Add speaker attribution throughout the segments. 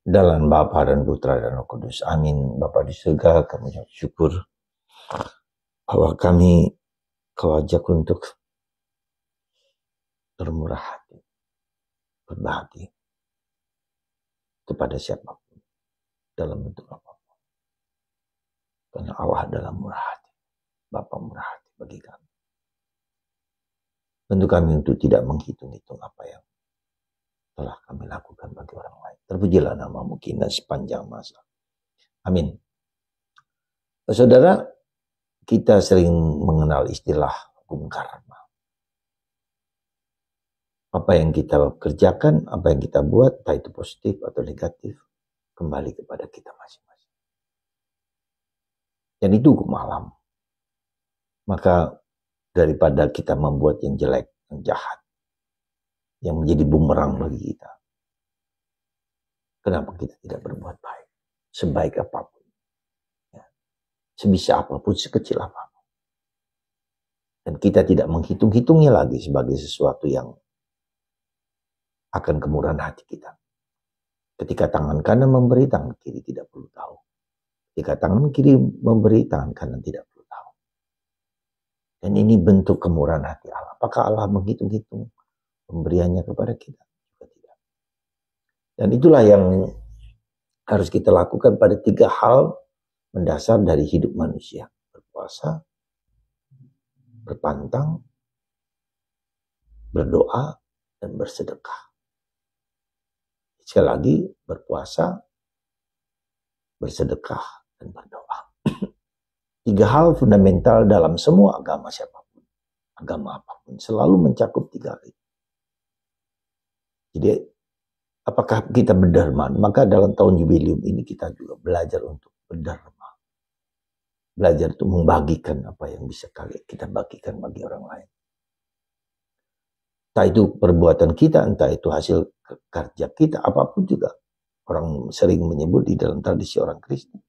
Speaker 1: Dalam Bapa dan Putra dan Roh Kudus. Amin. Bapa di surga, kami syukur bahwa Kau ajak untuk bermurah hati, berbagi kepada siapapun dalam bentuk apapun. Karena Allah adalah murah hati, Bapa murah hati bagi kami. Tentu kami untuk tidak menghitung-hitung apa yang telah kami lakukan bagi orang lain. Terpujilah nama-Mu kini sepanjang masa. Amin. Saudara, kita sering mengenal istilah hukum karma. Apa yang kita kerjakan, apa yang kita buat, entah itu positif atau negatif, kembali kepada kita masing-masing. Dan itu hukum alam. Maka daripada kita membuat yang jelek, yang jahat, yang menjadi bumerang bagi kita, kenapa kita tidak berbuat baik? Sebaik apapun, ya. Sebisa apapun, sekecil apapun. Dan kita tidak menghitung-hitungnya lagi sebagai sesuatu yang akan kemurahan hati kita. Ketika tangan kanan memberi, tangan kiri tidak perlu tahu. Ketika tangan kiri memberi, tangan kanan tidak perlu tahu. Dan ini bentuk kemurahan hati Allah. Apakah Allah menghitung-hitung pemberiannya kepada kita? Juga tidak. Dan itulah yang harus kita lakukan pada 3 hal mendasar dari hidup manusia. Berpuasa, berpantang, berdoa, dan bersedekah. Sekali lagi, berpuasa, bersedekah, dan berdoa. 3 hal fundamental dalam semua agama siapapun. Agama apapun. Selalu mencakup 3 hal itu. Jadi, apakah kita berderma? Maka dalam tahun jubileum ini kita juga belajar untuk berderma. Belajar untuk membagikan apa yang bisa kita bagikan bagi orang lain. Entah itu perbuatan kita, entah itu hasil kerja kita, apapun juga. Orang sering menyebut di dalam tradisi orang Kristen,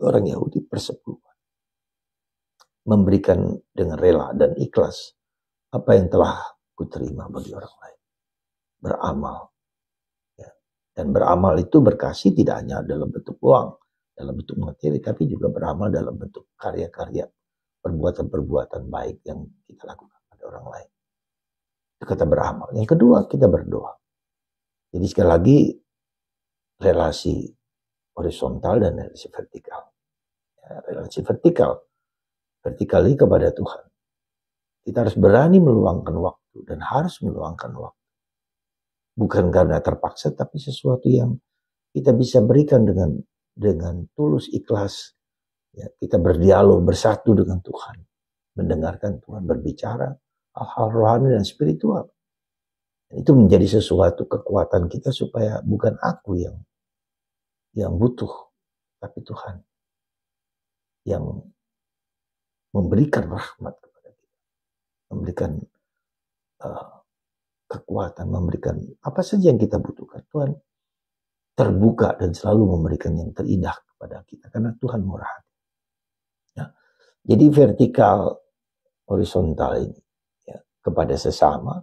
Speaker 1: orang Yahudi persepuluhan. Memberikan dengan rela dan ikhlas apa yang telah kuterima bagi orang lain. Beramal. Ya. Dan beramal itu berkasih tidak hanya dalam bentuk uang, dalam bentuk materi, tapi juga beramal dalam bentuk karya-karya, perbuatan-perbuatan baik yang kita lakukan pada orang lain. Itu kata beramal. Yang kedua, kita berdoa. Jadi sekali lagi, relasi horizontal dan relasi vertikal. Ya, relasi vertikali kepada Tuhan. Kita harus berani meluangkan waktu dan harus meluangkan waktu. Bukan karena terpaksa, tapi sesuatu yang kita bisa berikan dengan tulus, ikhlas. Ya, kita berdialog, bersatu dengan Tuhan. Mendengarkan Tuhan berbicara hal-hal rohani dan spiritual. Dan itu menjadi sesuatu kekuatan kita supaya bukan aku yang butuh, tapi Tuhan yang memberikan rahmat kepada kita, memberikan kekuatan, memberikan apa saja yang kita butuhkan. Tuhan terbuka dan selalu memberikan yang terindah kepada kita karena Tuhan murah hati. Ya. Jadi vertikal horizontal ini ya, kepada sesama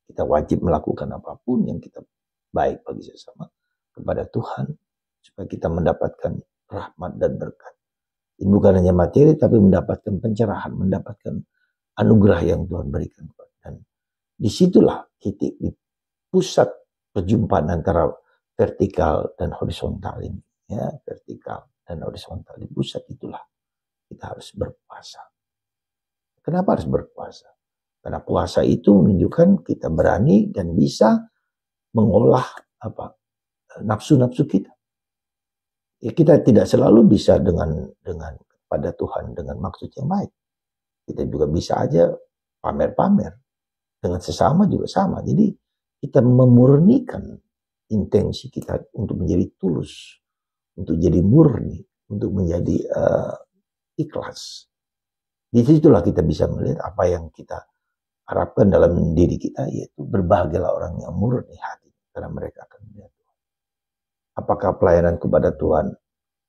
Speaker 1: kita wajib melakukan apapun yang kita baik bagi sesama kepada Tuhan supaya kita mendapatkan rahmat dan berkat. Ini bukan hanya materi tapi mendapatkan pencerahan, mendapatkan anugerah yang Tuhan berikan. Dan disitulah titik di pusat perjumpaan antara vertikal dan horizontal ini. Ya, vertikal dan horizontal di pusat itulah kita harus berpuasa. Kenapa harus berpuasa? Karena puasa itu menunjukkan kita berani dan bisa mengolah nafsu-nafsu kita. Ya, kita tidak selalu bisa dengan pada Tuhan dengan maksud yang baik. Kita juga bisa aja pamer-pamer. Dengan sesama juga sama. Jadi kita memurnikan intensi kita untuk menjadi tulus, untuk jadi murni, untuk menjadi ikhlas. Di situlah kita bisa melihat apa yang kita harapkan dalam diri kita, yaitu berbahagialah orang yang murni hati, karena mereka akan melihat Tuhan. Apakah pelayanan kepada Tuhan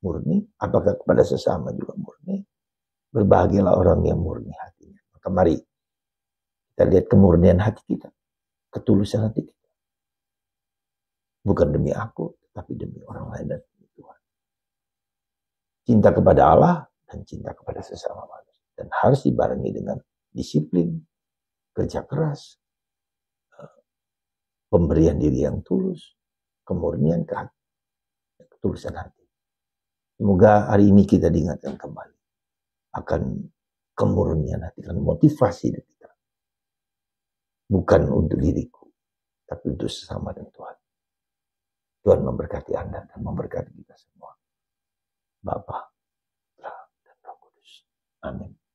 Speaker 1: murni? Apakah kepada sesama juga murni? Berbahagialah orang yang murni hatinya. Maka mari kita lihat kemurnian hati kita, ketulusan hati kita. Bukan demi aku, tapi demi orang lain dan demi Tuhan. Cinta kepada Allah dan cinta kepada sesama manusia. Dan harus dibarengi dengan disiplin, kerja keras, pemberian diri yang tulus, kemurnian ketulusan hati. Semoga hari ini kita diingatkan kembali akan kemurnian hati, akan motivasi kita. Bukan untuk diriku, tapi untuk sesama dan Tuhan. Tuhan memberkati Anda dan memberkati kita semua. Bapa, Putra, dan Roh Kudus. Amin.